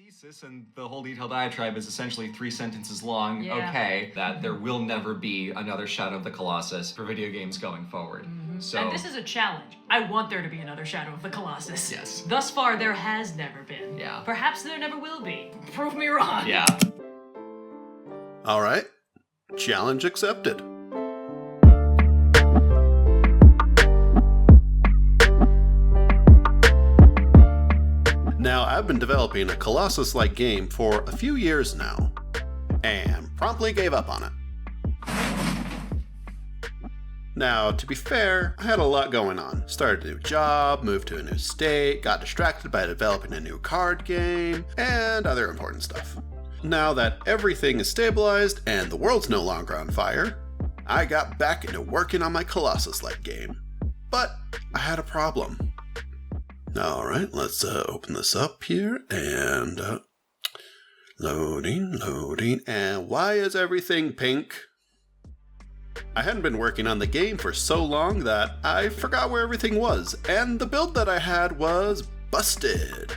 thesis and the whole detailed diatribe is essentially 3 sentences long. Yeah. Okay, that there will never be another Shadow of the Colossus for video games going forward. So, And this is a challenge. I want there to be another Shadow of the Colossus. Yes. Thus far, there has never been. Yeah. Perhaps there never will be. Prove me wrong. yeah. All right. Challenge accepted. Now, I've been developing a Colossus-like game for a few years now, and promptly gave up on it. Now, to be fair, I had a lot going on. Started a new job, moved to a new state, got distracted by developing a new card game, and other important stuff. Now that everything is stabilized and the world's no longer on fire, I got back into working on my Colossus-like game. But I had a problem. Alright, let's open this up here, and loading, and why is everything pink? I hadn't been working on the game for so long that I forgot where everything was, and the build that I had was busted.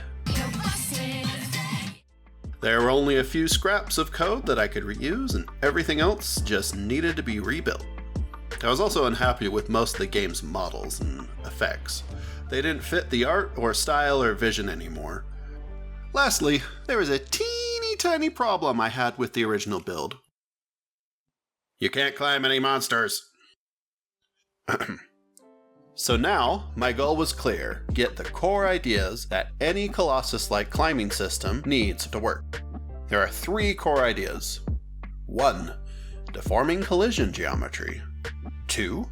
There were only a few scraps of code that I could reuse, and everything else just needed to be rebuilt. I was also unhappy with most of the game's models and effects. They didn't fit the art or style or vision anymore. Lastly, there was a teeny tiny problem I had with the original build. You can't climb any monsters. So now, my goal was clear: get the core ideas that any Colossus-like climbing system needs to work. There are 3 core ideas. 1. Deforming collision geometry. 2.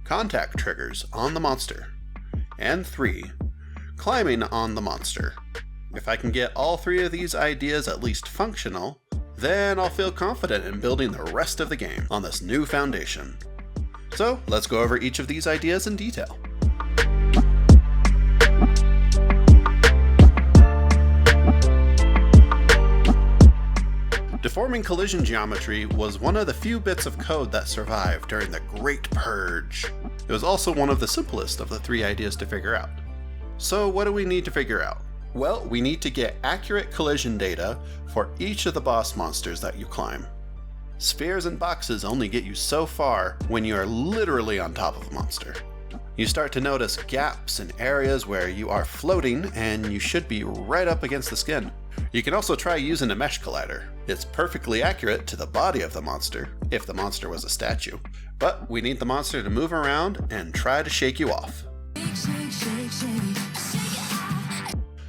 Contact triggers on the monster. And 3. Climbing on the monster. If I can get all 3 of these ideas at least functional, then I'll feel confident in building the rest of the game on this new foundation. So let's go over each of these ideas in detail. Deforming collision geometry was one of the few bits of code that survived during the Great Purge. It was also one of the simplest of the 3 ideas to figure out. So what do we need to figure out? Well, we need to get accurate collision data for each of the boss monsters that you climb. Spheres and boxes only get you so far when you are literally on top of a monster. You start to notice gaps in areas where you are floating and you should be right up against the skin. You can also try using a mesh collider. It's perfectly accurate to the body of the monster, if the monster was a statue. But we need the monster to move around and try to shake you off.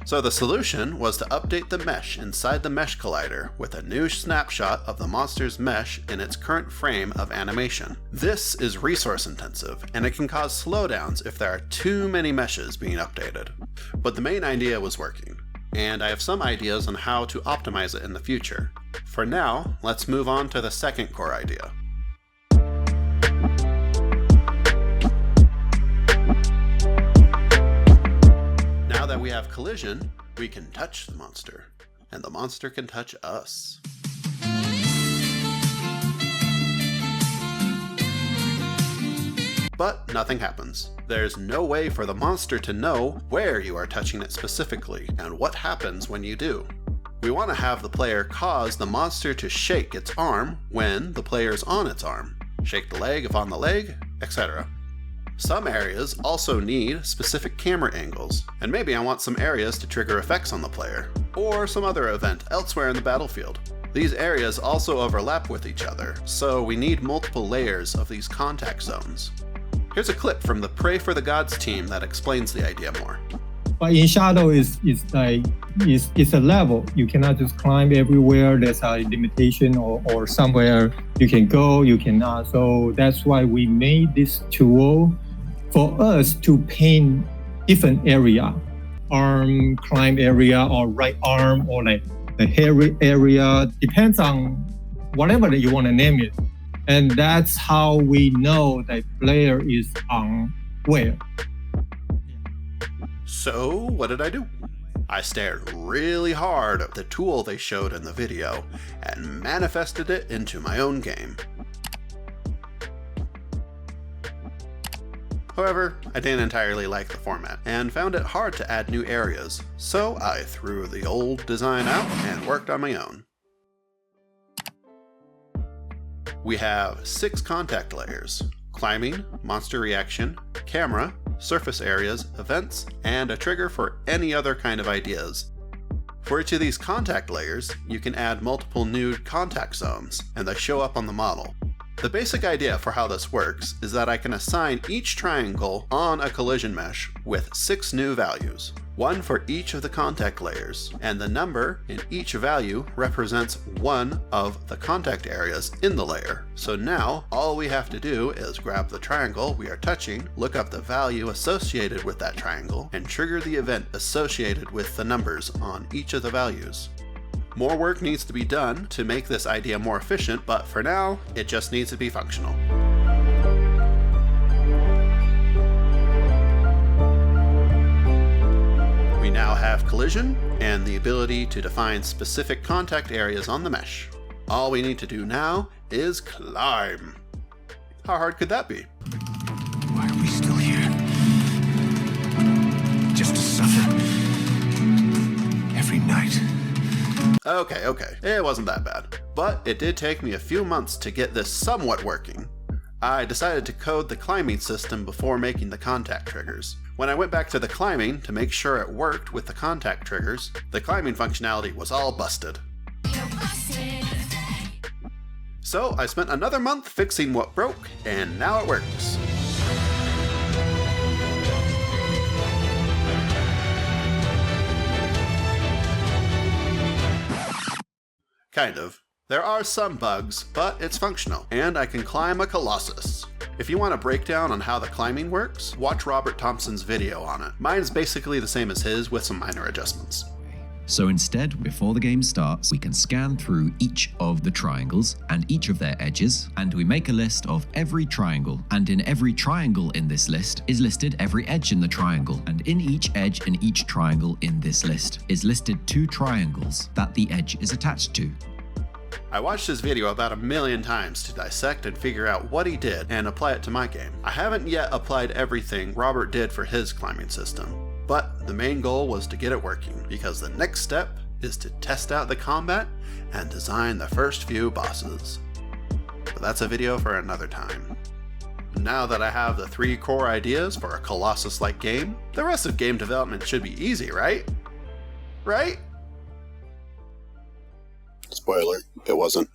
So the solution was to update the mesh inside the mesh collider with a new snapshot of the monster's mesh in its current frame of animation. This is resource intensive, and it can cause slowdowns if there are too many meshes being updated. But the main idea was working, and I have some ideas on how to optimize it in the future. For now, let's move on to the second core idea. Now that we have collision, we can touch the monster, and the monster can touch us. But nothing happens. There's no way for the monster to know where you are touching it specifically, and what happens when you do. We want to have the player cause the monster to shake its arm when the player is on its arm, shake the leg if on the leg, etc. Some areas also need specific camera angles, and maybe I want some areas to trigger effects on the player, or some other event elsewhere in the battlefield. These areas also overlap with each other, so we need multiple layers of these contact zones. Here's a clip from the Pray for the Gods team that explains the idea more. But in Shadow, it's a level. You cannot just climb everywhere. There's a limitation, or somewhere you can go, you cannot. So that's why we made this tool for us to paint different area. Arm, climb area, or right arm, or like the hairy area. Depends on whatever that you want to name it. And that's how we know that player is on where. So what did I do? I stared really hard at the tool they showed in the video and manifested it into my own game. However, I didn't entirely like the format, and found it hard to add new areas, so I threw the old design out and worked on my own. We have 6 contact layers: climbing, monster reaction, camera, surface areas, events, and a trigger for any other kind of ideas. For each of these contact layers, you can add multiple new contact zones, and they show up on the model. The basic idea for how this works is that I can assign each triangle on a collision mesh with 6 new values, one for each of the contact layers, and the number in each value represents one of the contact areas in the layer. So now, all we have to do is grab the triangle we are touching, look up the value associated with that triangle, and trigger the event associated with the numbers on each of the values. More work needs to be done to make this idea more efficient, but for now, it just needs to be functional. We now have collision and the ability to define specific contact areas on the mesh. All we need to do now is climb. How hard could that be? Why are we still here? Just to suffer every night. Okay, it wasn't that bad. But it did take me a few months to get this somewhat working. I decided to code the climbing system before making the contact triggers. When I went back to the climbing to make sure it worked with the contact triggers, the climbing functionality was all busted. So I spent another month fixing what broke, and now it works. Kind of. There are some bugs, but it's functional, and I can climb a Colossus. If you want a breakdown on how the climbing works, watch Robert Thompson's video on it. Mine's basically the same as his with some minor adjustments. So instead, before the game starts, we can scan through each of the triangles and each of their edges, and we make a list of every triangle. And in every triangle in this list is listed every edge in the triangle. And in each edge in each triangle in this list is listed 2 triangles that the edge is attached to. I watched his video about 1,000,000 times to dissect and figure out what he did and apply it to my game. I haven't yet applied everything Robert did for his climbing system, but the main goal was to get it working, because the next step is to test out the combat and design the first few bosses. But that's a video for another time. Now that I have the 3 core ideas for a Colossus-like game, the rest of game development should be easy, right? Right? Spoiler, it wasn't.